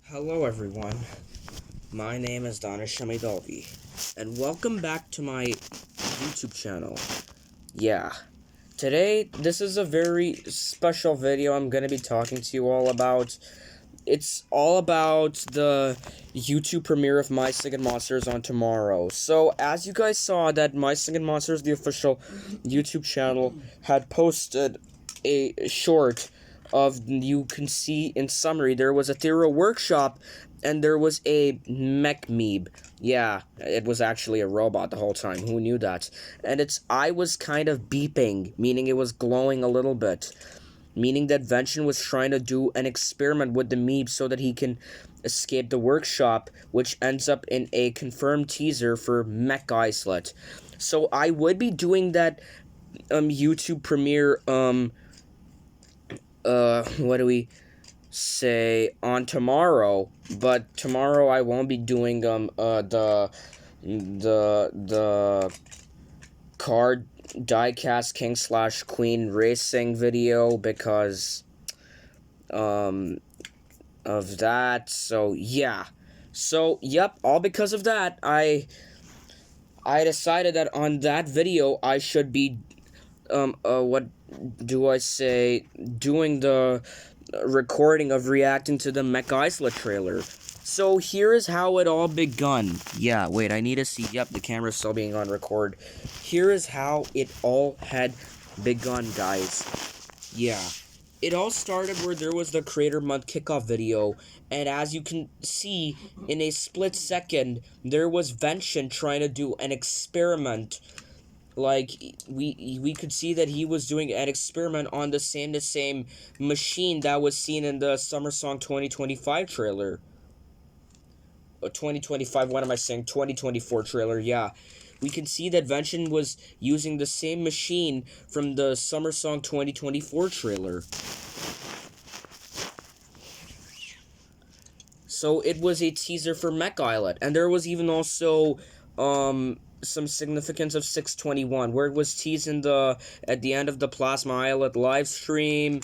Hello everyone, my name is Donna Shamidolvi, and welcome back to my YouTube channel. Yeah, today this is a very special video I'm gonna be talking to you all about. It's all about the YouTube premiere of My Singing Monsters on tomorrow. So, as you guys saw that My Singing Monsters, the official YouTube channel, had posted a short of, you can see in summary, there was a ethereal workshop and there was a mech meeb. Yeah, it was actually a robot the whole time. Who knew that? And its eye was kind of beeping, meaning it was glowing a little bit. Meaning that Vention was trying to do an experiment with the meeb so that he can escape the workshop, which ends up in a confirmed teaser for Mech Islet. So I would be doing that YouTube premiere what do we say, on tomorrow, but tomorrow I won't be doing the card diecast king / queen racing video because of that. So yeah, yep, all because of that I decided that on that video I should be what do I say, doing the recording of reacting to the Mech Islet trailer. So here is how it all begun. Yeah, wait, I need to see. Yep, the camera's still being on record. Here is how it all had begun, guys. Yeah. It all started where there was the Creator Month kickoff video, and as you can see, in a split second, there was Vention trying to do an experiment. Like, we could see that he was doing an experiment on the same machine that was seen in the Summer Song 2025 trailer. 2025, what am I saying? 2024 trailer, yeah. We can see that Vention was using the same machine from the Summer Song 2024 trailer. So it was a teaser for Mech Islet, and there was even also some significance of 621, where it was teased at the end of the Plasma Islet live stream,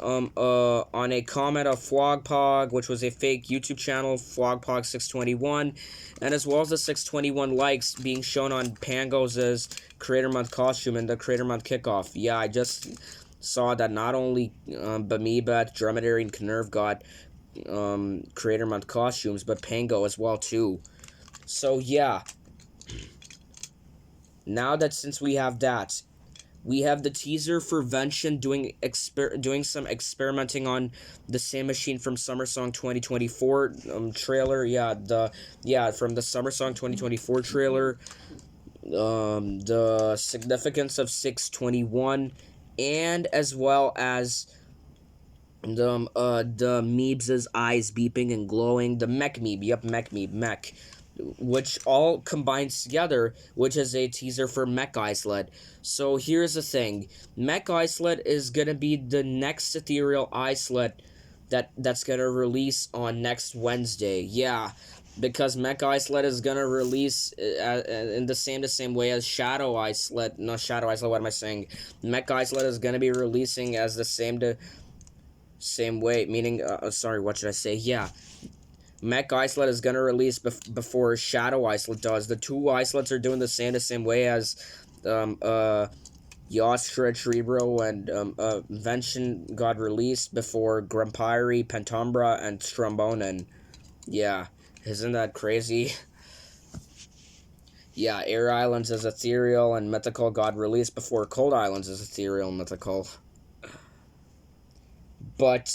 on a comment of Flogpog, which was a fake YouTube channel, Flogpog 621, and as well as the 621 likes being shown on Pangos' Creator Month costume and the Creator Month kickoff. Yeah, I just saw that not only Bamiba, Dromedary, and Knerv got Creator Month costumes, but Pango as well too. So yeah. Now that since we have that, we have the teaser for Vention doing some experimenting on the same machine from Summer Song 2024 trailer. Yeah, from the Summer Song 2024 trailer. The significance of 621, and as well as the Meebs' eyes beeping and glowing. The Mech Meeb, yep, Mech. Which all combines together, which is a teaser for Mech Islet. So here's the thing. Mech Islet is gonna be the next ethereal islet that's gonna release on next Wednesday. Yeah, because Mech Islet is gonna release in the same way as Shadow Islet. No, Shadow Islet, what am I saying? Mech Islet is gonna be releasing as the same way, meaning, sorry, what should I say? Yeah. Mech Islet is gonna release before Shadow Islet does. The two islets are doing the same way as Yostra, Cerebro, and Vention got released before Grumpyri, Pentumbra, and Strombonen. Yeah, isn't that crazy? Yeah, Air Islands is ethereal and mythical got released before Cold Islands is ethereal and mythical. But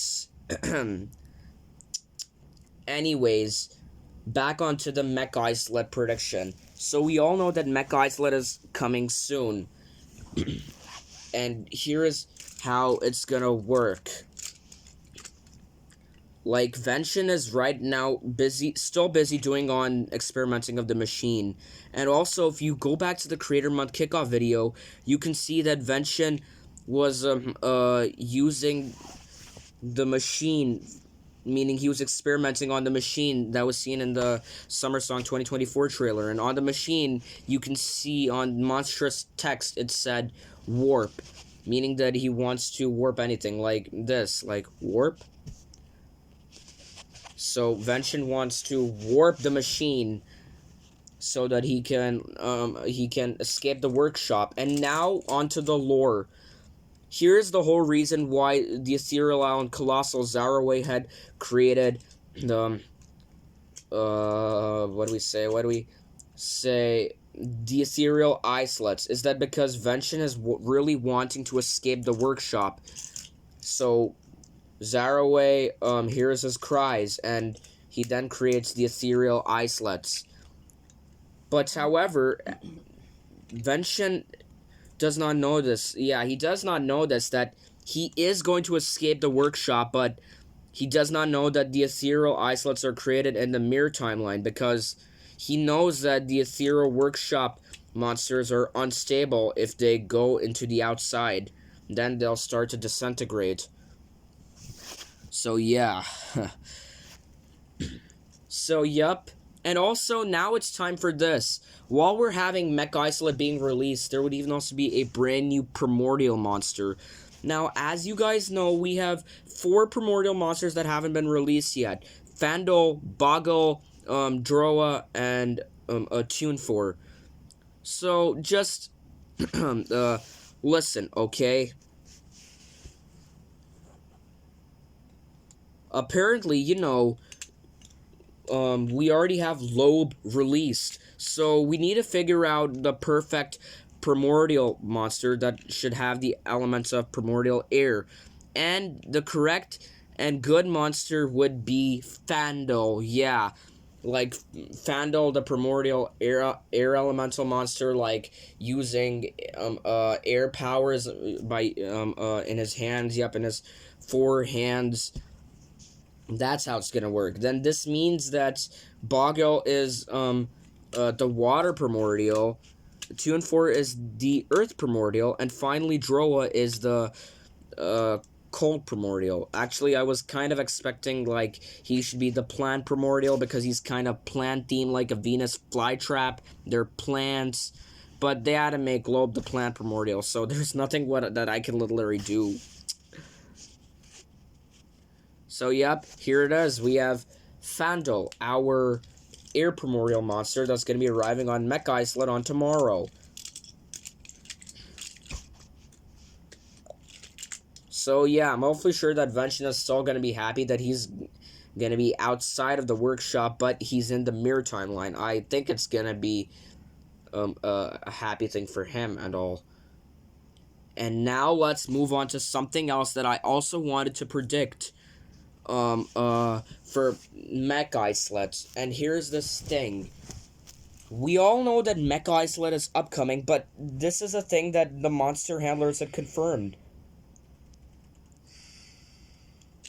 anyways, back onto the Mech Islet prediction. So we all know that Mech Islet is coming soon. And here is how it's gonna work. Like, Vention is right now still busy doing on experimenting of the machine. And also, if you go back to the Creator Month kickoff video, you can see that Vention was using the machine, meaning he was experimenting on the machine that was seen in the Summer Song 2024 trailer. And on the machine, you can see on monstrous text, it said warp, meaning that he wants to warp anything, like this, like warp. So Vention wants to warp the machine so that he can escape the workshop. And now onto the lore. Here's the whole reason why the Ethereal Island Colossal Zaraway had created the what do we say? The ethereal islets. Is that because Vention is really wanting to escape the workshop? So Zaraway hears his cries, and he then creates the ethereal islets. But however, Vention does not know this. Yeah, he does not know this, that he is going to escape the workshop, but he does not know that the ethereal islets are created in the mirror timeline, because he knows that the ethereal workshop monsters are unstable if they go into the outside. Then they'll start to disintegrate. So yeah. So yup. And also, now it's time for this. While we're having Mech Isolate being released, there would even also be a brand new primordial monster. Now, as you guys know, we have 4 primordial monsters that haven't been released yet. Fandol, Boggle, Droa, and Tune4. So, just listen, okay? Apparently, you know, we already have Lobe released, so we need to figure out the perfect primordial monster that should have the elements of primordial air. And the correct and good monster would be Fandol. Yeah, like Fandol, the primordial air elemental monster, like using air powers by in his hands. Yep, in his 4 hands. That's how it's gonna work. Then this means that Boggle is the water primordial, 2 and 4 is the earth primordial, and finally Droa is the cold primordial. Actually, I was kind of expecting like he should be the plant primordial, because he's kind of plant themed, like a Venus flytrap. They're plants, but they had to make Lobe the plant primordial, so there's nothing that I can literally do. So, yep, here it is. We have Fandol, our air primordial monster that's going to be arriving on Mech Islet on tomorrow. So, yeah, I'm hopefully sure that Vention is still going to be happy that he's going to be outside of the workshop, but he's in the mirror timeline. I think it's going to be a happy thing for him and all. And now let's move on to something else that I also wanted to predict. For Mech Islet. And here's this thing. We all know that Mech Islet is upcoming, but this is a thing that the monster handlers had confirmed.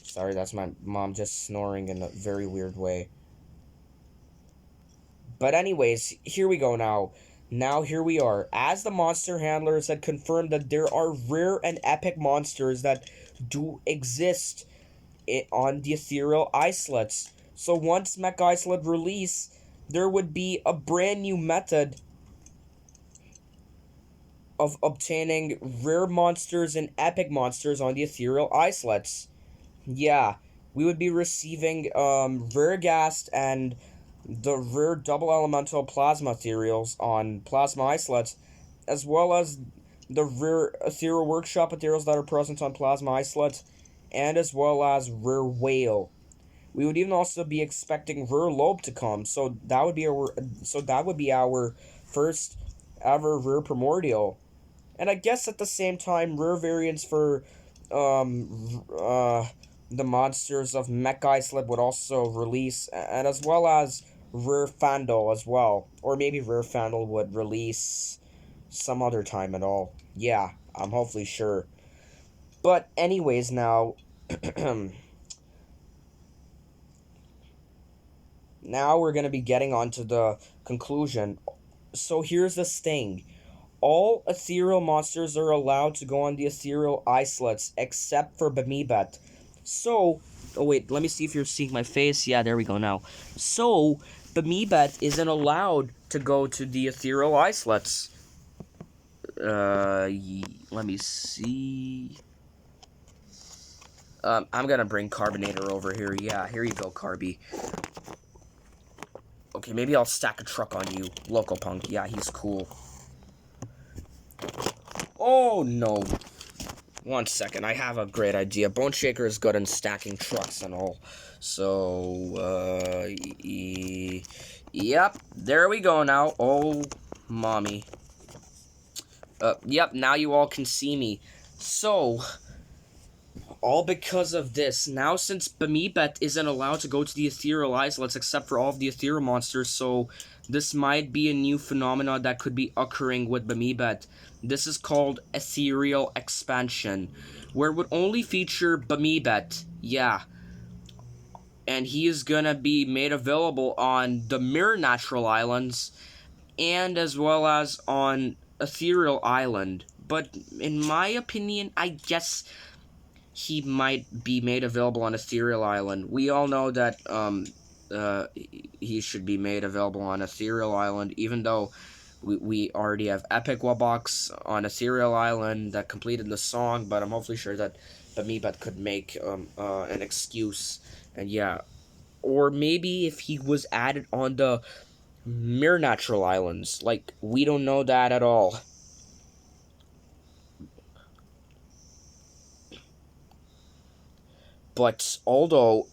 Sorry, that's my mom just snoring in a very weird way. But anyways, here we go now. Now here we are. As the monster handlers had confirmed that there are rare and epic monsters that do exist on the ethereal islets. So once Mech Islet release, there would be a brand new method of obtaining rare monsters and epic monsters on the ethereal islets. Yeah, we would be receiving rare ghast and the rare double elemental plasma ethereals on plasma islets, as well as the rare ethereal workshop ethereals that are present on plasma islets, and as well as rare whale. We would even also be expecting rare Lobe to come, so that would be our first ever rare primordial. And I guess at the same time, rare variants for the monsters of Mech Islet would also release, and as well as rare Fandol as well. Or maybe rare Fandol would release some other time at all. Yeah, I'm hopefully sure. But anyways, now, now we're going to be getting on to the conclusion. So here's this thing. All ethereal monsters are allowed to go on the ethereal islets, except for Bamibet. So, oh wait, let me see if you're seeing my face. Yeah, there we go now. So, Bamibet isn't allowed to go to the ethereal islets. Let me see. I'm gonna bring Carbinator over here. Yeah, here you go, Carby. Okay, maybe I'll stack a truck on you. Local Punk. Yeah, he's cool. Oh, no. 1 second. I have a great idea. Bone Shaker is good in stacking trucks and all. So, yep. There we go now. Oh, mommy. Yep, now you all can see me. So, all because of this. Now, since Bamibet isn't allowed to go to the Ethereal Islets except for all of the Ethereal monsters, so this might be a new phenomenon that could be occurring with Bamibet. This is called Ethereal Expansion, where it would only feature Bamibet. Yeah. And he is gonna be made available on the Mirror Natural Islands, and as well as on Ethereal Island. But in my opinion, I guess he might be made available on Ethereal Island. We all know that he should be made available on Ethereal Island, even though we already have Epic Wubbox on Ethereal Island that completed the song, but I'm hopefully sure that Bamibet could make an excuse, and yeah. Or maybe if he was added on the Mirror Natural Islands. Like, we don't know that at all. But although,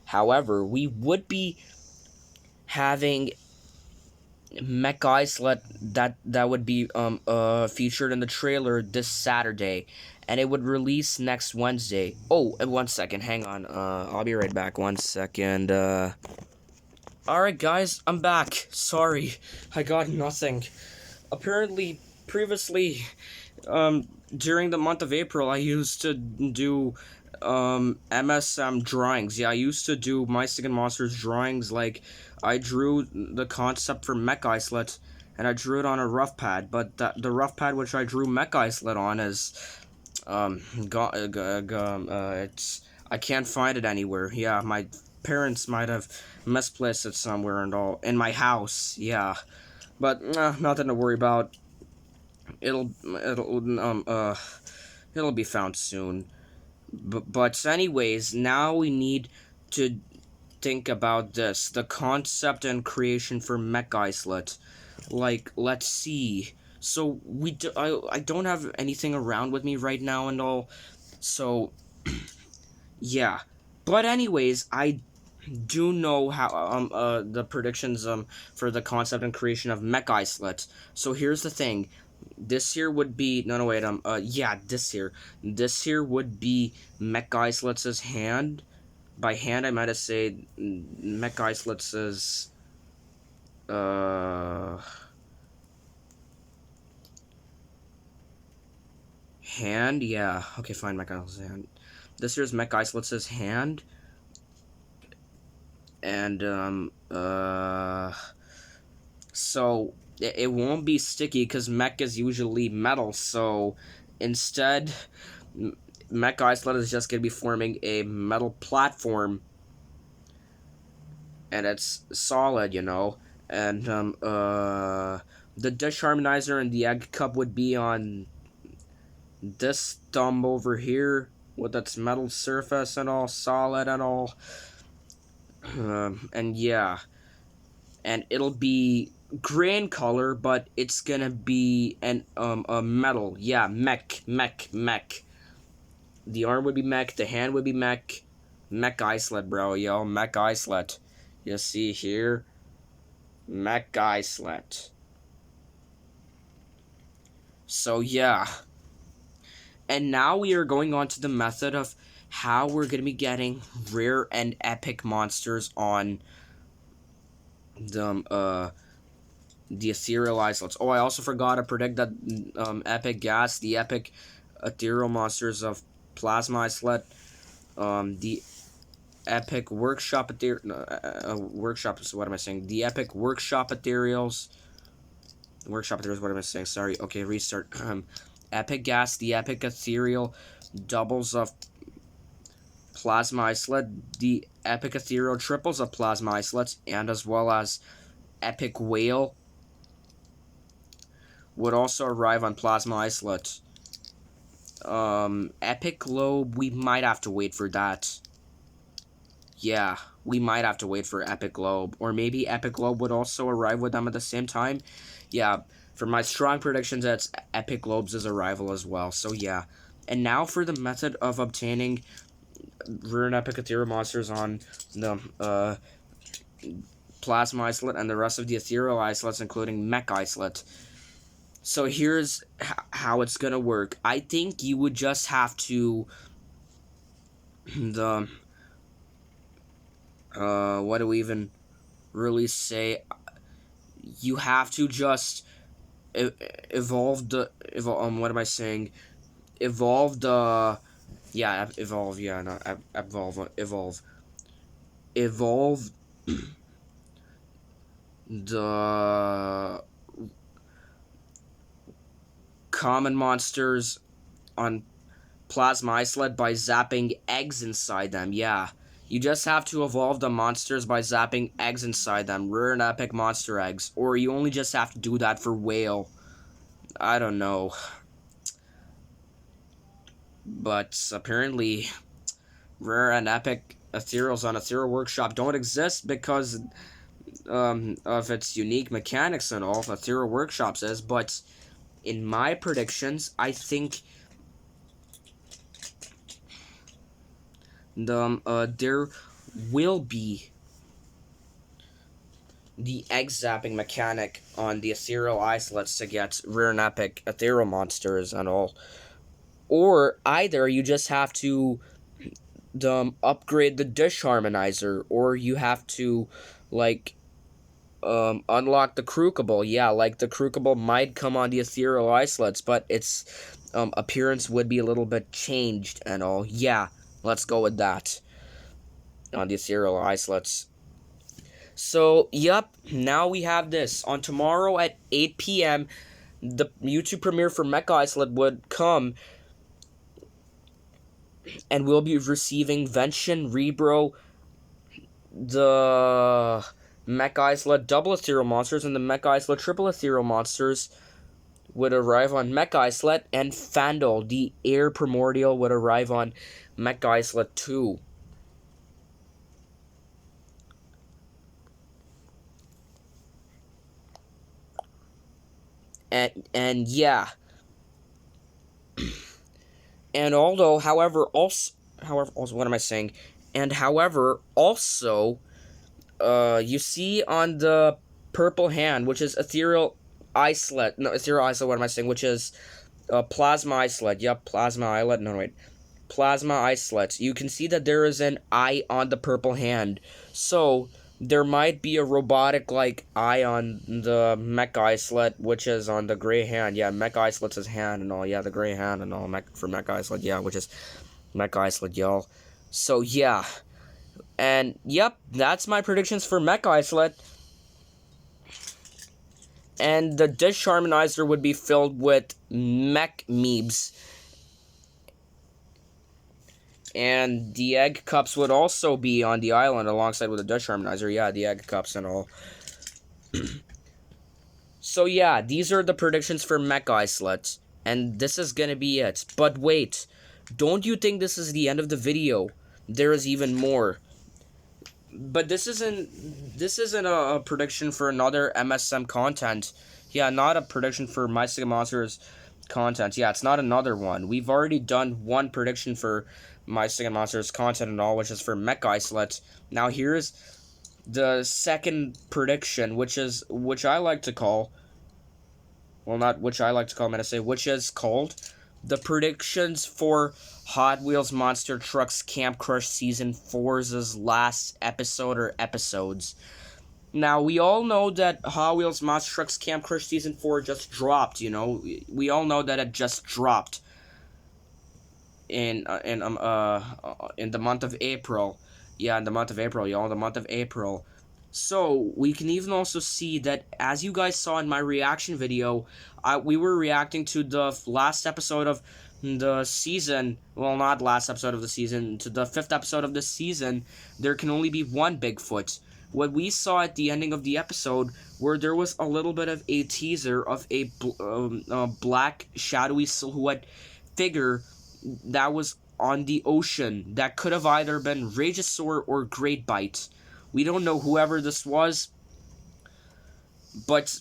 however, we would be having Mech Islet that would be featured in the trailer this Saturday, and it would release next Wednesday. Oh, 1 second, hang on. I'll be right back. 1 second. Alright, guys, I'm back. Sorry, I got nothing. Apparently, previously, during the month of April, I used to do MSM drawings. Yeah, I used to do My Stickin' Monsters drawings. Like, I drew the concept for Mech Islet, and I drew it on a rough pad. But the rough pad which I drew Mech Islet on is it's I can't find it anywhere. Yeah, my parents might have misplaced it somewhere and all in my house. Yeah, but nothing to worry about. It'll be found soon. But anyways, now we need to think about this. The concept and creation for Mech Islet. Like, let's see. So, I don't have anything around with me right now and all. So, yeah. But anyways, I do know how, the predictions, for the concept and creation of Mech Islet. So, here's the thing. This here would be no wait yeah, this here would be Mech Islet's hand. By hand I might have said Mech Islet's hand. Yeah, okay, fine. Mech Islet's hand. This here's Mech Islet's hand, and so it won't be sticky because mech is usually metal, so instead Mech Islet is just going to be forming a metal platform, and it's solid, you know, and the dish harmonizer and the egg cup would be on this thumb over here with its metal surface and all, solid and all, and yeah, and it'll be gray in color, but it's gonna be a metal. Yeah, mech. The arm would be mech, the hand would be mech. Mech Islet, bro, yo, Mech Islet. You see here? Mech Islet. So yeah. And now we are going on to the method of how we're gonna be getting rare and epic monsters on the ethereal islets. Oh, I also forgot to predict that epic gas, the epic ethereal monsters of plasma islet, the epic workshop workshop. So what am I saying? The epic workshop ethereals. Workshop ethereals. What am I saying? Sorry. Okay, restart. Epic gas, the epic ethereal doubles of plasma islet, the epic ethereal triples of plasma islets, and as well as epic whale would also arrive on plasma islet. Epic Globe, we might have to wait for that. Yeah, we might have to wait for Epic Globe. Or maybe Epic Globe would also arrive with them at the same time. Yeah, for my strong predictions, that's Epic Globe's arrival as well. So yeah. And now for the method of obtaining rare and epic ethereal monsters on the Plasma Islet and the rest of the ethereal islets, including Mech Islet. So here's how it's gonna work. I think you would just have to what do we even really say? You have to just evolve the what am I saying? Evolve the evolve, yeah, not evolve the common monsters on Plasma Islet by zapping eggs inside them. Yeah, you just have to evolve the monsters by zapping eggs inside them, rare and epic monster eggs, or you only just have to do that for whale. I don't know, but apparently rare and epic ethereals on Ethereal Workshop don't exist because of its unique mechanics and all. Ethereal Workshop says, but in my predictions, I think there will be the egg zapping mechanic on the ethereal islets to get rare and epic ethereal monsters and all. Or either you just have to upgrade the dish harmonizer, or you have to like unlock the Crookable. Yeah, like the Crookable might come on the ethereal islets, but its appearance would be a little bit changed and all. Yeah, let's go with that on the ethereal islets. So, yep, now we have this. On tomorrow at 8 p.m., the YouTube premiere for Mech Islet would come, and we'll be receiving Venshin, Rebro, the Mech Islet double ethereal monsters, and the Mech Islet triple ethereal monsters would arrive on Mech Islet, and Fandel, the air primordial, would arrive on Mech Islet 2. And yeah. And although, however, what am I saying? And however, also, you see on the purple hand, which is Ethereal Islet, what am I saying? Which is, Plasma Islet, yep, Plasma Islet, no, wait, Plasma Islet. You can see that there is an eye on the purple hand, so there might be a robotic, like, eye on the Mech Islet, which is on the gray hand. Yeah, Mech Islet's his hand and all. Yeah, the gray hand and all for Mech Islet. Yeah, which is Mech Islet, y'all. So, yeah. And, yep, that's my predictions for Mech Islet. And the dish harmonizer would be filled with Mech Meebs. And the egg cups would also be on the island alongside with the dish harmonizer. Yeah, the egg cups and all. So yeah, these are the predictions for Mech Islet. And this is gonna be it. But wait, don't you think this is the end of the video? There is even more. But this isn't a prediction for another MSM content. Yeah, not a prediction for My Sega Monsters content. Yeah, it's not another one. We've already done one prediction for My Sega Monsters content and all, which is for Mech Islet. Now here's the second prediction, which I like to call, well, not which I like to call, I'm gonna say, which is called the predictions for Hot Wheels Monster Trucks Camp Crush Season 4's last episode or episodes. Now, we all know that Hot Wheels Monster Trucks Camp Crush Season 4 just dropped, you know. We all know that it just dropped in the month of April. Yeah, in the month of April, y'all, the month of April. So, we can even also see that, as you guys saw in my reaction video, we were reacting to the last episode of the season, well, not last episode of the season, to the 5th episode of the season. There can only be one Bigfoot. What we saw at the ending of the episode, where there was a little bit of a teaser of a black shadowy silhouette figure that was on the ocean that could have either been Ragesaur or Great Bite. We don't know whoever this was, but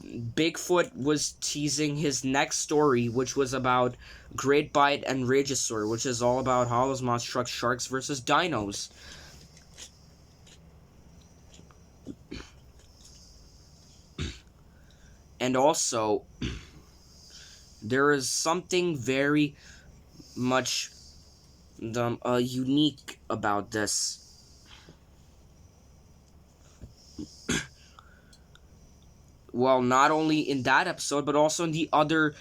Bigfoot was teasing his next story, which was about Great Bite and Ragesaur, which is all about Hollow's Monster Truck Sharks versus Dinos. And also, there is something very much unique about this. Well, not only in that episode, but also in the other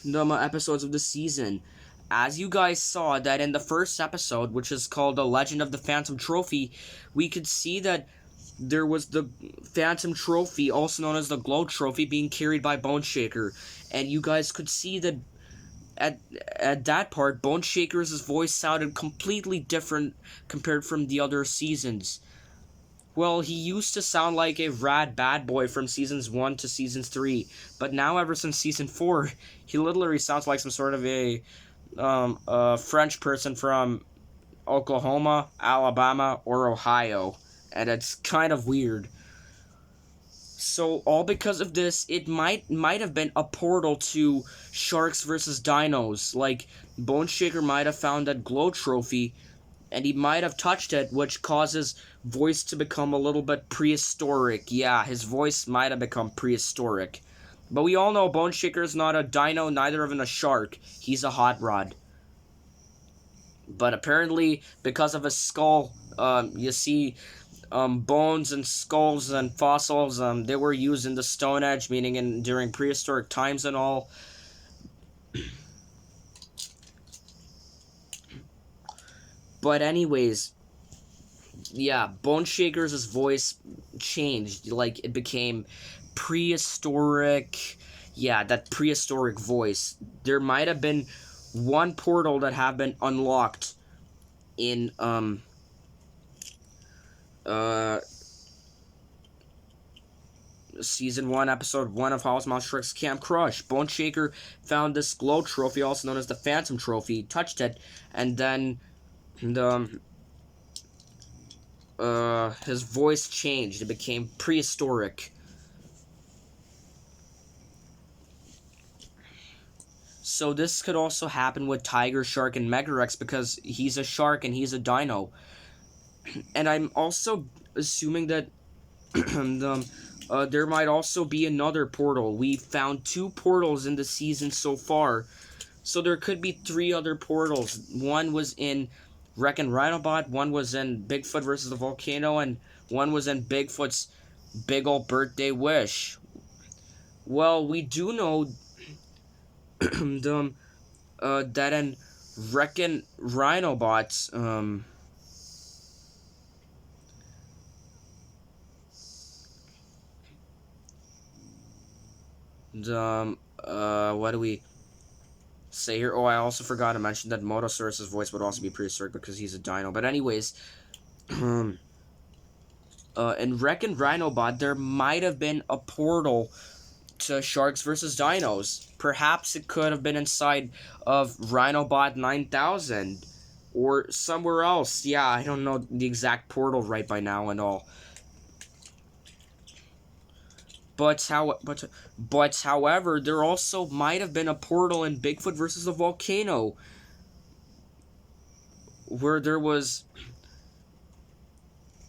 episodes of the season. As you guys saw that in the first episode, which is called The Legend of the Phantom Trophy, we could see that there was the Phantom Trophy, also known as the Glow Trophy, being carried by Bone Shaker. And you guys could see that at that part, Bone Shaker's voice sounded completely different compared from the other seasons. Well, he used to sound like a rad bad boy from seasons 1 to seasons 3, but now ever since season 4, he literally sounds like some sort of a French person from Oklahoma, Alabama, or Ohio. And it's kind of weird. So, all because of this, it might have been a portal to Sharks versus Dinos. Like, Bone Shaker might have found that Glow Trophy, and he might have touched it, which causes voice to become a little bit prehistoric. Yeah, his voice might have become prehistoric. But we all know Bone Shaker is not a dino, neither even a shark. He's a hot rod. But apparently, because of his skull, you see, bones and skulls and fossils, they were used in the Stone Age, meaning during prehistoric times and all. But anyways, yeah, Bone Shaker's voice changed. Like, it became prehistoric. Yeah, that prehistoric voice. There might have been one portal that have been unlocked in, Season 1, Episode 1 of Hollow's Monster Truck's Camp Crush. Bone Shaker found this Glow Trophy, also known as the Phantom Trophy, touched it, and then his voice changed. It became prehistoric. So this could also happen with Tiger Shark and Megarex, because he's a shark and he's a dino. And I'm also assuming that there might also be another portal. We found 2 portals in the season so far, so there could be 3 other portals. One was in Wreck and Rhinobot, one was in Bigfoot versus the Volcano, and one was in Bigfoot's Big Ol' Birthday Wish. Well, we do know that in Wreck and Rhinobots, what do we say here? Oh, I also forgot to mention that Motosaurus's voice would also be prehistoric because he's a dino. But anyways, in Wreck and Rhinobot, there might have been a portal to Sharks versus Dinos. Perhaps it could have been inside of Rhinobot 9000 or somewhere else. Yeah, I don't know the exact portal right by now and all. But however, there also might have been a portal in Bigfoot versus the Volcano, where there was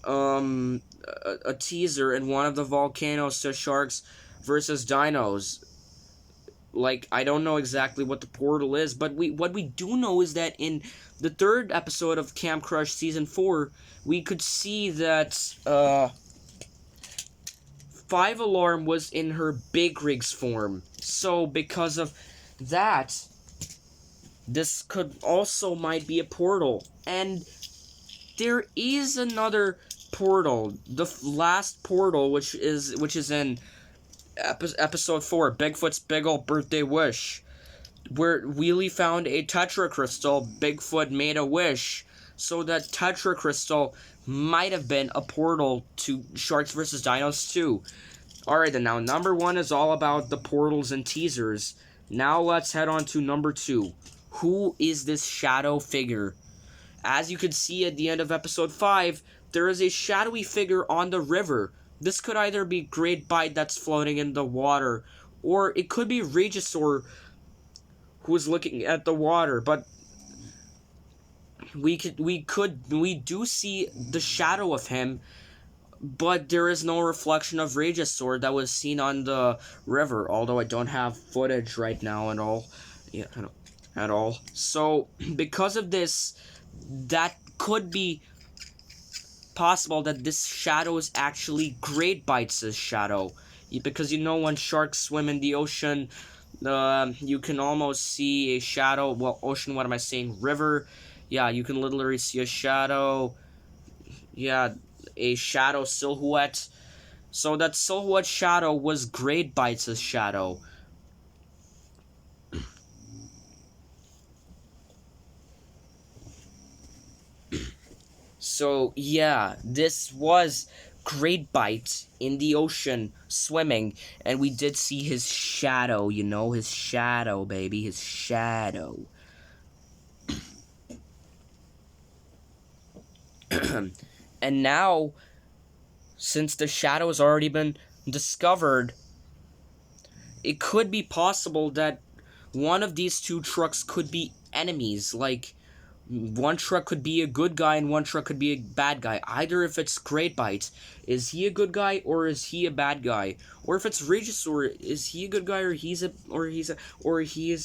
a teaser in one of the volcanoes to Sharks versus Dinos. Like, I don't know exactly what the portal is, but what we do know is that in the 3rd episode of Camp Crush Season 4, we could see that 5 Alarm was in her Big Rigs form. So, because of that, this could also might be a portal. And there is another portal, the last portal, which is in Episode 4, Bigfoot's Big Ol' Birthday Wish, where Wheelie found a Tetra Crystal. Bigfoot made a wish, so that Tetra Crystal might have been a portal to Sharks vs. Dinos too. Alright then, now number 1 is all about the portals and teasers. Now let's head on to number 2. Who is this shadow figure? As you can see at the end of episode 5, there is a shadowy figure on the river. This could either be Great Bite that's floating in the water, or it could be Regisaur who is looking at the water, but we do see the shadow of him, but there is no reflection of Regisaur that was seen on the river, although I don't have footage right now at all. Yeah, at all. So, because of this, that could be possible that this shadow is actually Great Bite's shadow. Because when sharks swim in the ocean, you can almost see a shadow. Well, ocean, what am I saying? River. Yeah, you can literally see a shadow. Yeah, a shadow silhouette. So that silhouette shadow was Great Bite's shadow. So, yeah, this was Great Bite in the ocean swimming, and we did see his shadow, his shadow, baby, his shadow. And now, since the shadow has already been discovered, it could be possible that one of these two trucks could be enemies, like one truck could be a good guy and one truck could be a bad guy. Either if it's Great Bite, is he a good guy or is he a bad guy? Or if it's Regisaur, is he a good guy or he is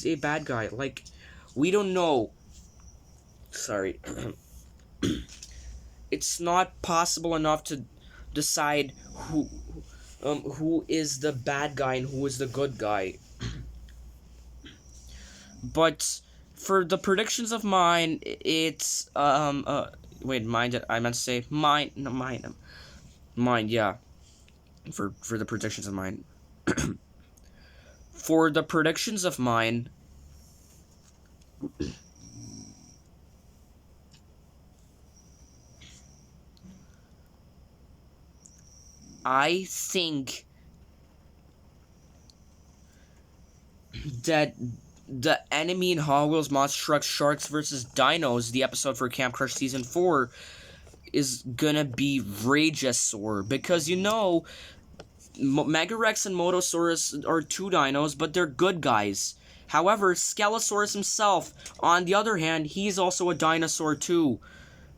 a bad guy? Like, we don't know. Sorry. It's not possible enough to decide who is the bad guy and who is the good guy. But for the predictions of mine, it's wait, mine. I meant to say mine. No, mine. Yeah. For the predictions of mine. For the predictions of mine. I think that the enemy in Hot Wheels Monster Truck Sharks vs. Dinos, the episode for Camp Crush Season 4, is gonna be Regisaur. Because, Megarex and Motosaurus are two dinos, but they're good guys. However, Skelosaurus himself, on the other hand, he's also a dinosaur too.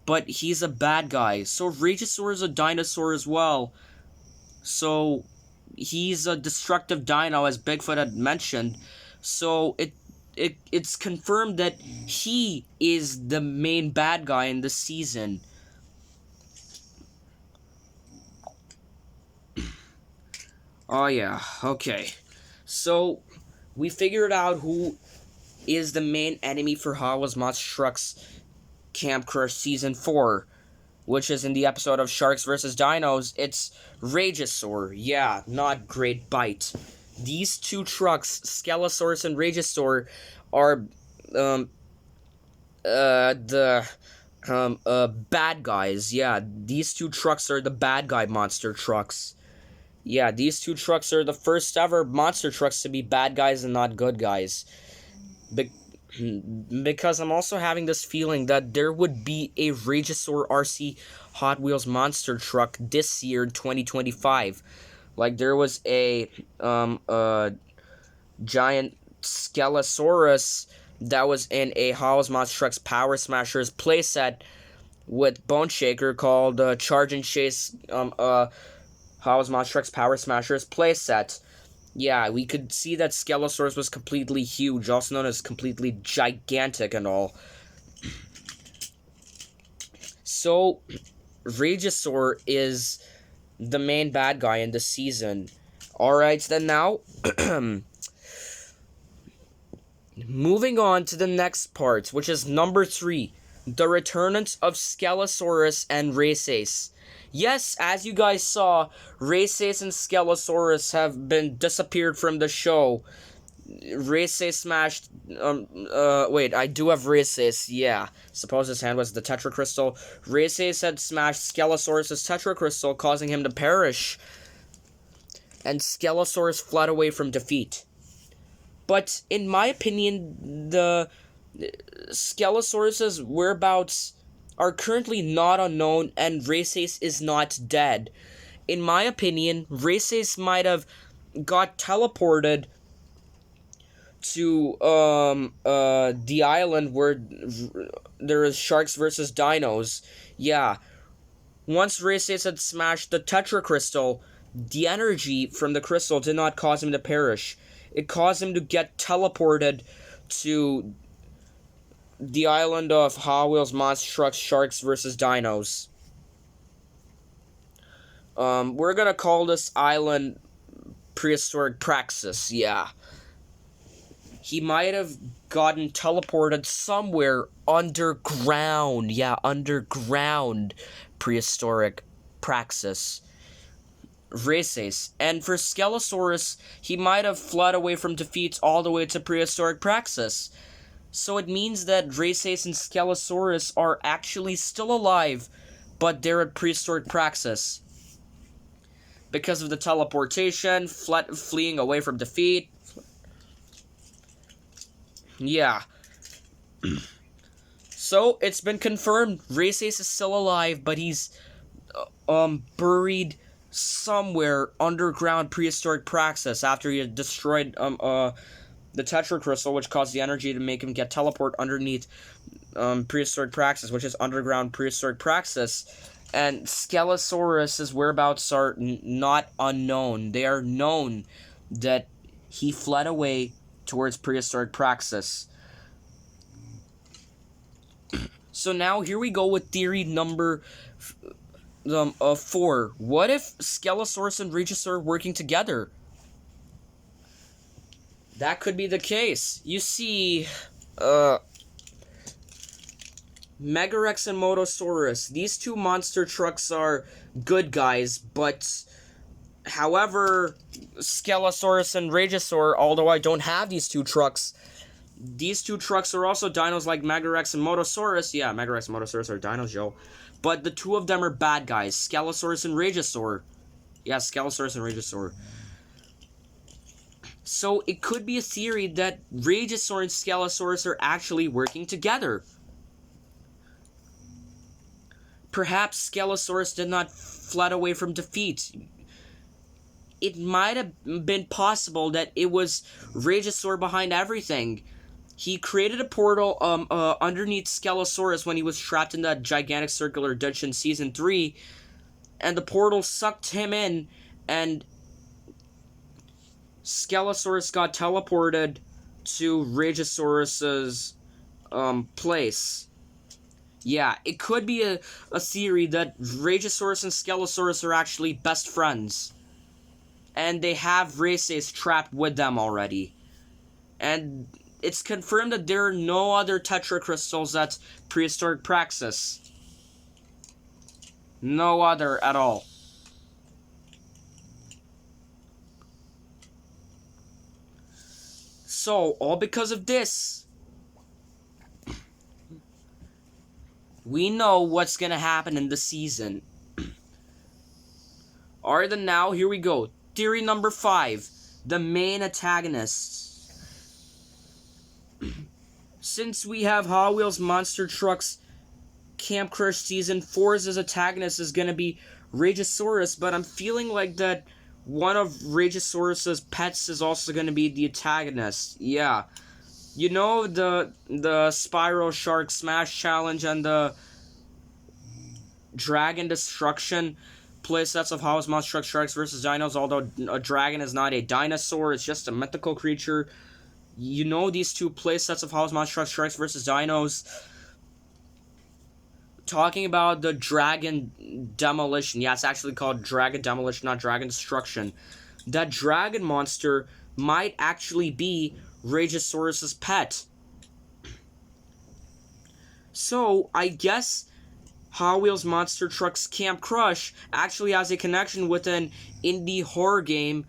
But he's a bad guy. So Regisaur is a dinosaur as well. So he's a destructive dino, as Bigfoot had mentioned. So it's confirmed that he is the main bad guy in the season. Oh yeah, okay. So we figured out who is the main enemy for Hot Wheels Monster Trucks Camp Crush Season 4. Which is in the episode of Sharks vs. Dinos. It's Regisaur. Yeah, not Great Bite. These two trucks, Skelosaurus and Regisaur, are the bad guys. Yeah, these two trucks are the bad guy monster trucks. Yeah, these two trucks are the first ever monster trucks to be bad guys and not good guys. Because I'm also having this feeling that there would be a Regisaur RC Hot Wheels monster truck this year, 2025. Like, there was a giant Skelosaurus that was in a Hot Wheels Monster Trucks Power Smashers playset with Bone Shaker called Charge and Chase Hot Wheels Monster Trucks Power Smashers playset. Yeah, we could see that Skelosaurus was completely huge, also known as completely gigantic and all. So, Regisaur is the main bad guy in the season. Alright, then now, moving on to the next part, which is number 3, the returns of Skelosaurus and Raceace. Yes, as you guys saw, Raceace and Skelosaurus have been disappeared from the show. Raceace smashed, wait, I do have Raceace, yeah. Suppose his hand was the Tetra Crystal. Raceace had smashed Skelosaurus' Tetra Crystal, causing him to perish. And Skelosaurus fled away from defeat. But in my opinion, the Skelosaurus's whereabouts are currently not unknown, and Raceace is not dead. In my opinion, Raceace might have got teleported to the island where there is sharks versus dinos. Yeah. Once Raceace had smashed the Tetra Crystal, the energy from the crystal did not cause him to perish. It caused him to get teleported to the island of Hot Wheels Monster Trucks Sharks vs. Dinos. We're gonna call this island Prehistoric Praxis, yeah. He might have gotten teleported somewhere underground. Yeah, underground Prehistoric Praxis. Raceace. And for Skelosaurus, he might have fled away from defeats all the way to Prehistoric Praxis. So it means that Raceace and Skelosaurus are actually still alive, but they're at Prehistoric Praxis. Because of the teleportation, fleeing away from defeat. Yeah. So, it's been confirmed, Raceace is still alive, but he's, buried somewhere underground Prehistoric Praxis after he had destroyed, the Tetra Crystal, which caused the energy to make him get teleport underneath, Prehistoric Praxis, which is underground Prehistoric Praxis. And Skelosaurus' whereabouts are not unknown. They are known that he fled away towards Prehistoric Praxis. So now, here we go with theory number 4. What if Skelosaurus and Regisaur are working together? That could be the case. You see, Megarex and Motosaurus, these two monster trucks are good guys, but however, Skelosaurus and Regisaur, although I don't have these two trucks are also dinos like Megarex and Motosaurus. Yeah, Megarex and Motosaurus are dinos, yo. But the two of them are bad guys, Skelosaurus and Regisaur. Yeah, Skelosaurus and Regisaur. So it could be a theory that Regisaur and Skelosaurus are actually working together. Perhaps Skelosaurus did not fled away from defeat. It might have been possible that it was Regisaur behind everything. He created a portal underneath Skelosaurus when he was trapped in that gigantic circular ditch in Season 3, and the portal sucked him in, and Skelosaurus got teleported to Regisaurus's place. Yeah, it could be a theory that Regisaurus and Skelosaurus are actually best friends. And they have Raceace trapped with them already. And it's confirmed that there are no other Tetra Crystals at Prehistoric Praxis. No other at all. So, all because of this, we know what's gonna happen in the season. Alright, then now, here we go. Theory number 5. The main antagonists. Since we have Hot Wheels Monster Trucks Camp Crush Season 4's antagonist is gonna be Regisaurus, but I'm feeling like that one of Regisaurus's pets is also gonna be the antagonist. Yeah. You know the Spiral Shark Smash Challenge and the Dragon Destruction playsets of Hot Wheels Monster Truck Sharks vs. Dinos, although a dragon is not a dinosaur, it's just a mythical creature. You know these two playsets of Hot Wheels Monster Truck Sharks vs. Dinos. Talking about the Dragon Demolition. Yeah, it's actually called Dragon Demolition, not Dragon Destruction. That dragon monster might actually be Regisaurus's pet. So, I guess Hot Wheels Monster Trucks Camp Crush actually has a connection with an indie horror game,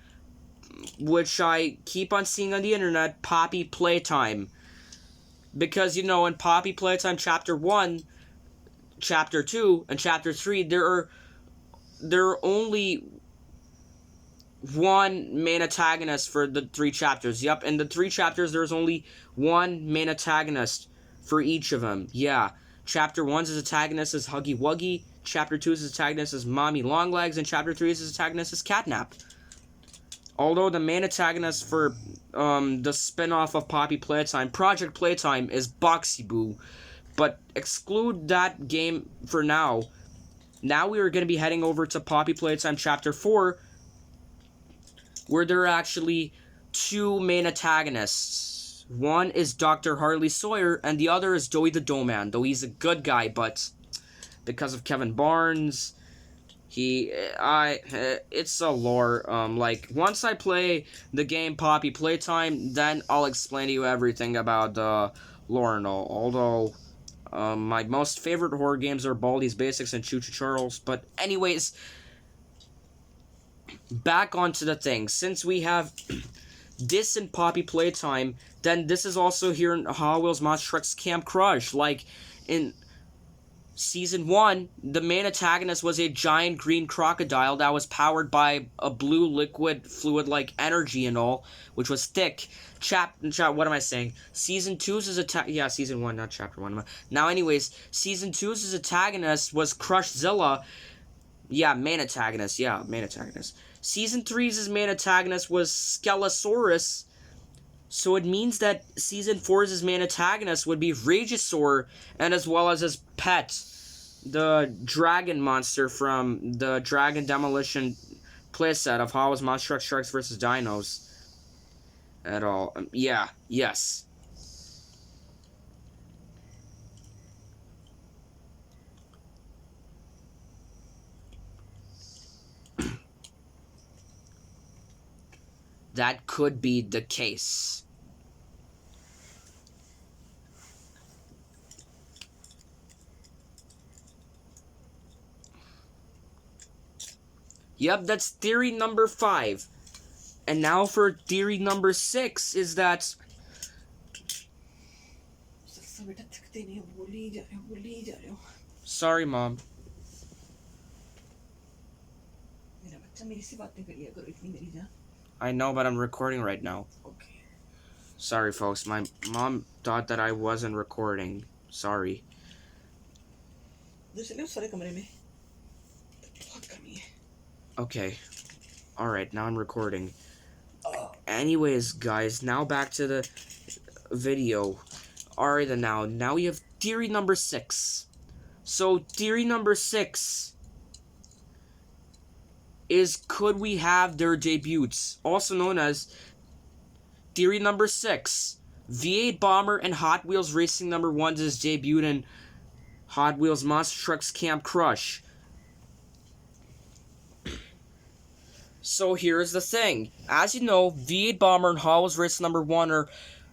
which I keep on seeing on the internet, Poppy Playtime. Because, you know, in Poppy Playtime Chapter 1, Chapter 2, and Chapter 3, there are only one main antagonist for the 3 chapters. Yep, in the 3 chapters, there's only one main antagonist for each of them. Yeah. Chapter 1's antagonist is Huggy Wuggy. Chapter 2's antagonist is Mommy Longlegs. And Chapter 3's antagonist is Catnap. Although the main antagonist for the spin-off of Poppy Playtime, Project Playtime, is Boxy Boo. But exclude that game for now. Now we are going to be heading over to Poppy Playtime Chapter 4, where there are actually 2 main antagonists. One is Dr. Harley Sawyer, and the other is Joey the Doughman, though he's a good guy, but because of Kevin Barnes, it's a lore. Like, once I play the game Poppy Playtime, then I'll explain to you everything about the lore and all. Although, my most favorite horror games are Baldi's Basics and Choo Choo Charles. But anyways, back onto the thing. Since we have this in Poppy Playtime, then this is also here in Hot Wheels Monster Trucks Camp Crush. Like, in Season 1, the main antagonist was a giant green crocodile that was powered by a blue liquid fluid-like energy and all, which was thick. What am I saying? Season 2's Season 1, not Chapter 1. Now, anyways, Season 2's antagonist was Crushzilla. Main antagonist. Season 3's main antagonist was Skelosaurus. So it means that Season 4's main antagonist would be Rageosaur, and as well as his pet, the dragon monster from the Dragon Demolition playset of Hot Wheels Monster Trucks Sharks vs. Dinos. At all. Yes. That could be the case. Yep, that's theory number 5. And now for theory number 6 is that... Sorry, Mom. I know, but I'm recording right now. Okay. Sorry, folks. My mom thought that I wasn't recording. Sorry. Okay. Alright, now I'm recording. Anyways, guys, now back to the video. Alright, then now we have theory number 6. So, theory number 6 is, could we have their debuts? Also known as theory number 6. V8 Bomber and Hot Wheels Racing number 1's debut in Hot Wheels Monster Trucks Camp Crush. So here's the thing. As you know, V8 Bomber and Hot Wheels Racing number 1 are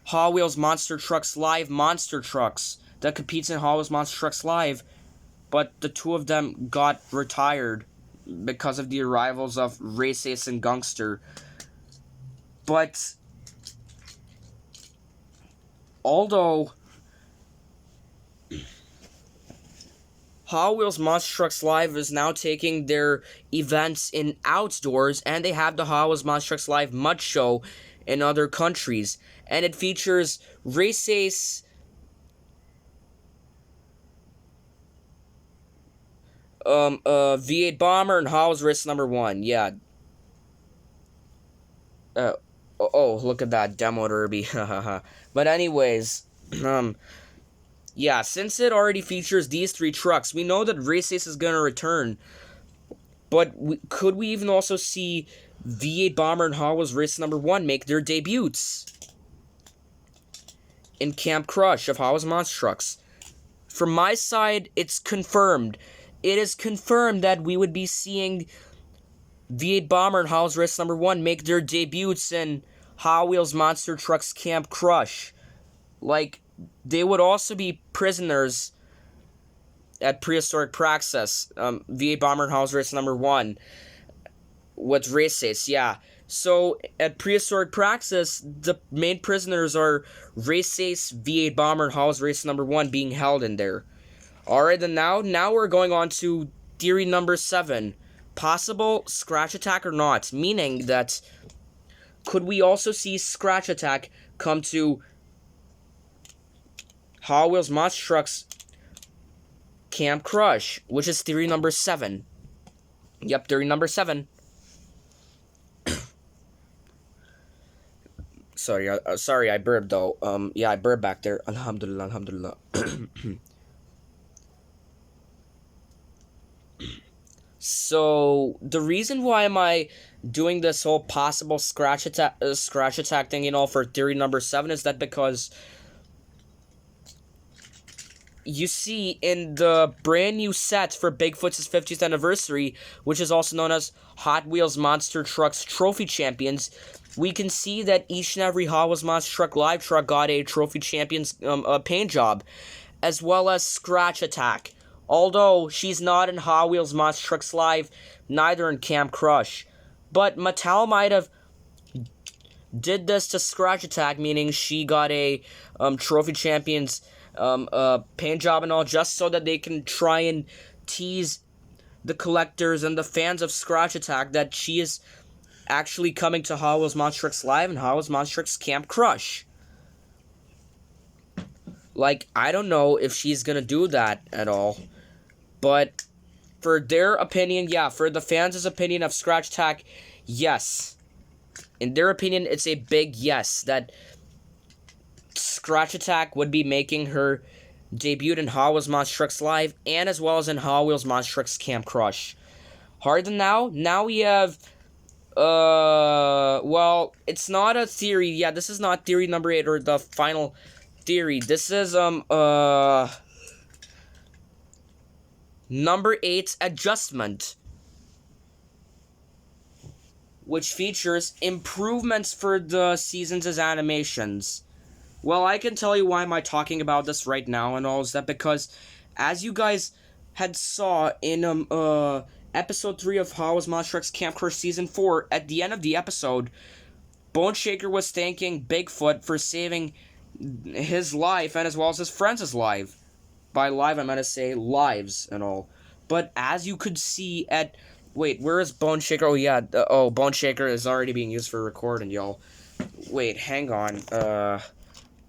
Hot Wheels Monster Trucks Live Monster Trucks that competes in Hot Wheels Monster Trucks Live, but the 2 of them got retired because of the arrivals of Race Ace and Gungster. But although Hot Wheels Monster Trucks Live is now taking their events in outdoors, and they have the Hot Wheels Monster Trucks Live Mud Show in other countries, and it features Race Ace, V8 Bomber and Hot Wheels Race number 1. Yeah. Look at that demo derby. But anyways, yeah, since it already features these 3 trucks, we know that Race Ace is gonna return. But could we even also see V8 Bomber and Hot Wheels Race number 1 make their debuts in Camp Crush of Hot Wheels Monster Trucks? From my side, it's confirmed. It is confirmed that we would be seeing V8 Bomber and Hot Wheels Race number 1 make their debuts in Hot Wheels Monster Trucks Camp Crush. Like, they would also be prisoners at Prehistoric Praxis. V8 Bomber and Hot Wheels Race number 1 with Race Ace, yeah. So, at Prehistoric Praxis, the main prisoners are Race Ace, V8 Bomber, and Hot Wheels Race number 1 being held in there. Alright, then now we're going on to theory number 7. possible scratch attack or not, meaning that could we also see scratch attack come to Hot Wheels Monster Trucks Camp Crush, which is theory number 7. Yep, theory number 7. Sorry, I burped though. Yeah, I burped back there. Alhamdulillah, alhamdulillah. So the reason why am I doing this whole possible scratch attack thing, for theory number 7 is that because you see in the brand new set for Bigfoot's 50th anniversary, which is also known as Hot Wheels Monster Trucks Trophy Champions, we can see that each and every Hot Wheels Monster Truck live truck got a Trophy Champions paint job, as well as scratch attack. Although she's not in Hot Wheels Monster Trucks Live, neither in Camp Crush. But Mattel might have did this to scratch attack, meaning she got a Trophy Champions paint job and all, just so that they can try and tease the collectors and the fans of Scratch Attack that she is actually coming to Hot Wheels Monster Trucks Live and Hot Wheels Monster Trucks Camp Crush. Like, I don't know if she's gonna do that at all, but for their opinion, yeah, for the fans' opinion of Scratch Attack, yes. In their opinion, it's a big yes that Scratch Attack would be making her debut in Hot Wheels Monster Trucks Live and as well as in Hot Wheels Monster Trucks Camp Crush. Harder than now we have, well, it's not a theory. Yeah, this is not theory number 8 or the final theory. This is, number 8 adjustment, which features improvements for the seasons' animations. Well, I can tell you why am I talking about this right now and all is that because, as you guys had saw in episode 3 of Hot Wheels Monster Trucks Camp Crush Season 4, at the end of the episode, Bone Shaker was thanking Bigfoot for saving his life and as well as his friends' life. By live, I meant to say lives and all. But as you could see at... Wait, where is Bone Shaker? Oh, yeah. Bone Shaker is already being used for recording, y'all. Wait, hang on.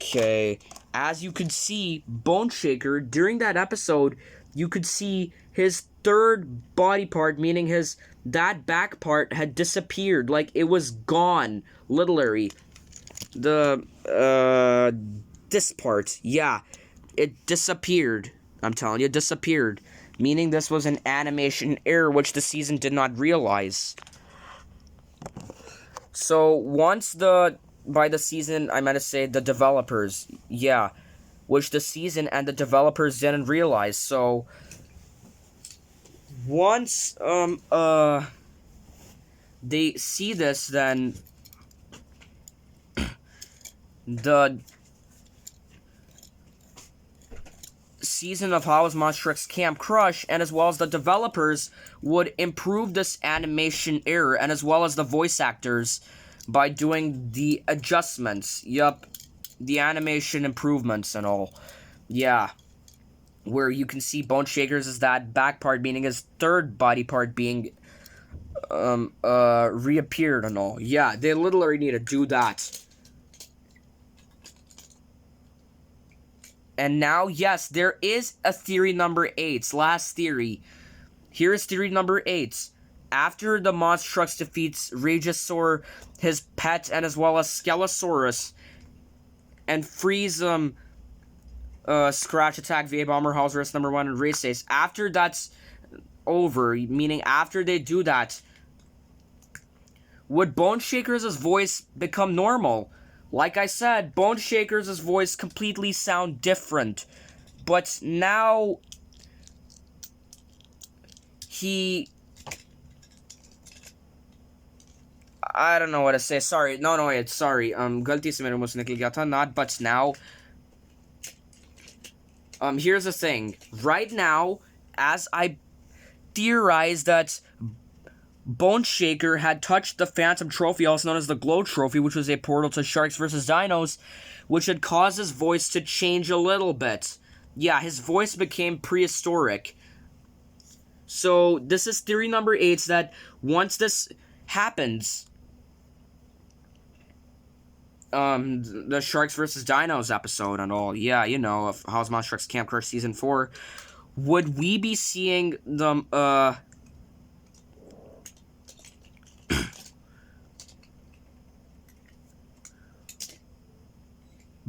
Okay. As you could see, Bone Shaker, during that episode, you could see his third body part, meaning that back part had disappeared. Like, it was gone. Literally. This part. Yeah. It disappeared. I'm telling you, it disappeared. Meaning this was an animation error, which the season did not realize. So, by the season, I meant to say the developers, yeah, which the season and the developers didn't realize. So, once, they see this, then the season of Hot Wheels Monster Trucks Camp Crush and as well as the developers would improve this animation error and as well as the voice actors by doing the adjustments. Yup, the animation improvements and all. Yeah. Where you can see Bone Shaker's is that back part, meaning his third body part being reappeared and all. Yeah, they literally need to do that. And now, yes, there is a theory number 8. Last theory. Here is theory number 8. After the Monster Trucks defeats Rageosaur, his pet, and as well as Skelosaurus, and frees Scratch Attack, VA Bomber, Hauserus number 1, and Race Ace. After that's over, meaning after they do that, would Bone Shaker's voice become normal? Like I said, Bone Shaker's voice completely sound different. But now I don't know what to say. Sorry. No, wait. Sorry. Galti se mere muँह से निकल गया था. Not but now. Here's the thing. Right now, as I theorize that Bone Shaker had touched the Phantom Trophy, also known as the Glow Trophy, which was a portal to Sharks vs. Dinos, which had caused his voice to change a little bit. Yeah, his voice became prehistoric. So this is theory number 8. It's that once this happens, the Sharks versus Dinos episode and all, yeah, you know, of Howl's Monster Trucks Camp Crush Season 4, would we be seeing them,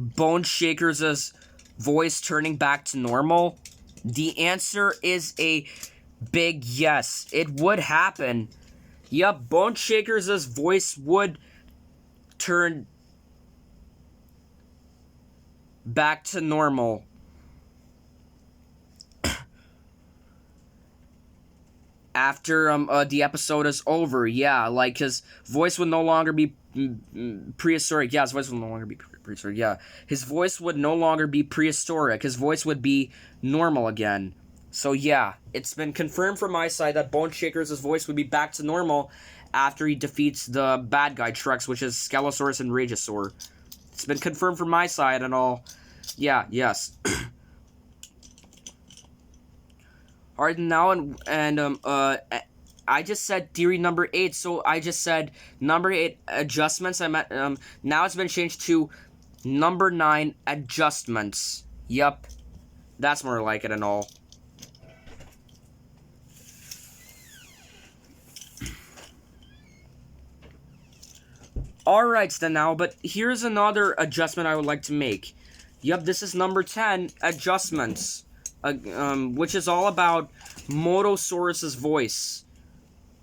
Bone Shakers' voice turning back to normal? The answer is a big yes. It would happen. Yep, Bone Shakers' voice would turn back to normal. After the episode is over, yeah, like his voice would no longer be prehistoric. Yeah, his voice would no longer be prehistoric. Yeah, his voice would no longer be prehistoric. His voice would be normal again. So yeah, it's been confirmed from my side that Bone Shakers' voice would be back to normal after he defeats the bad guy Trucks, which is Skelosaurus and Rageosaur. It's been confirmed from my side and all. Yeah, yes. Alright, now I just said theory number 8, so I just said number 8 adjustments. I meant now it's been changed to number 9 adjustments. Yup, that's more like it and all. Alright then now, but here's another adjustment I would like to make. Yup, this is number 10 adjustments. Which is all about Motosaurus's voice.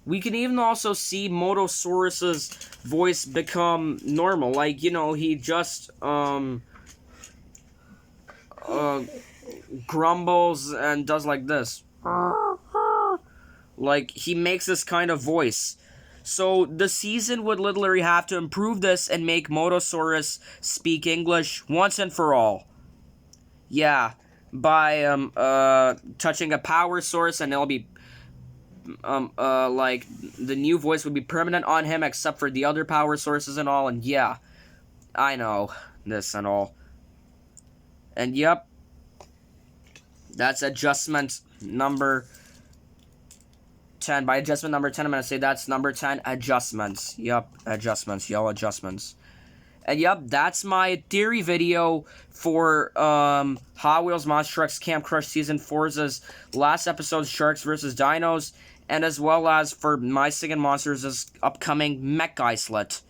We can even also see Motosaurus's voice become normal. Like, you know, he just, grumbles and does like this. Like, he makes this kind of voice. So, the season would literally have to improve this and make Motosaurus speak English once and for all. Yeah. By touching a power source, and it'll be like the new voice would be permanent on him except for the other power sources and all. And yeah, I know this and all. And yep, that's adjustment number 10. By adjustment number 10, I'm gonna say that's number 10 adjustments. Yep, adjustments, y'all, adjustments. And yep, that's my theory video for Hot Wheels Monster Trucks Camp Crush Season 4's last episode, Sharks vs. Dinos, and as well as for My Singing Monsters' upcoming mech islet.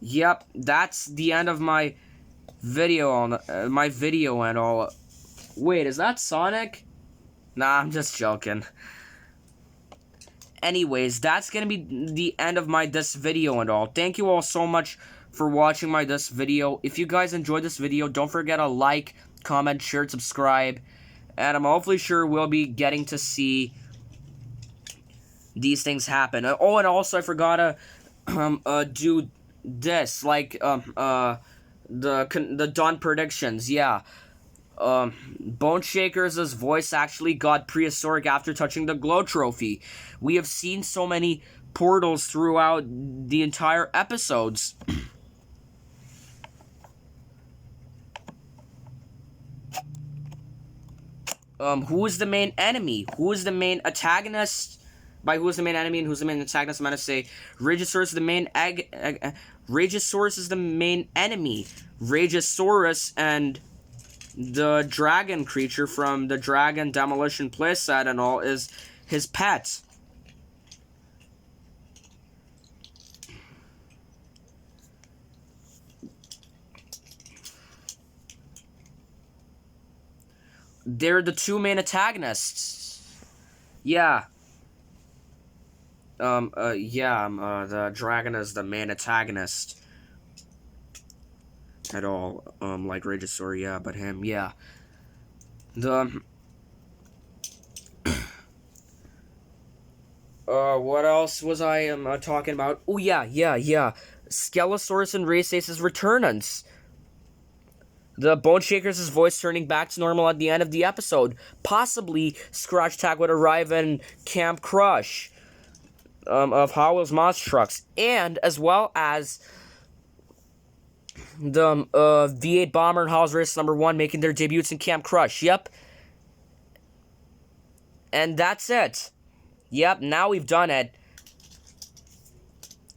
Yep, that's the end of my video on and all. Wait, is that Sonic? Nah, I'm just joking. Anyways, that's gonna be the end of this video and all. Thank you all so much for watching this video. If you guys enjoyed this video, don't forget to like, comment, share, subscribe. And I'm hopefully sure we'll be getting to see these things happen. Oh, and also I forgot to do this, like the dawn predictions. Yeah. Bone Shakers' voice actually got prehistoric after touching the glow trophy. We have seen so many portals throughout the entire episodes. Who is the main enemy? Who is the main antagonist? By who is the main enemy and who's the main antagonist, I'm gonna say Rageosaurus is the main Rageosaurus is the main enemy. Rageosaurus and the dragon creature from the Dragon Demolition playset and all is his pet. They're the two main antagonists. Yeah. The dragon is the main antagonist. At all, like Rageosaur, yeah, but him, yeah. What else was I, talking about? Oh, yeah. Skelosaurus and Raceace's returnance. The Bone Shakers' voice turning back to normal at the end of the episode. Possibly, Scratch Tag would arrive in Camp Crush, of Hot Wheels Monster Trucks. And, as well as the V8 Bomber and Howl's Race #1 making their debuts in Camp Crush. Yep, And that's it. Yep, now we've done it.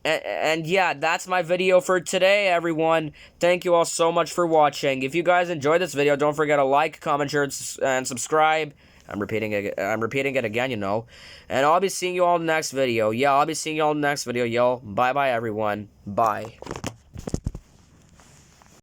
And yeah, that's my video for today, everyone. Thank you all so much for watching. If you guys enjoyed this video, don't forget to like, comment, share, and subscribe. I'm repeating it again, you know. And I'll be seeing you all in the next video. Yeah, I'll be seeing you all in the next video, yo. Bye-bye, everyone. Bye.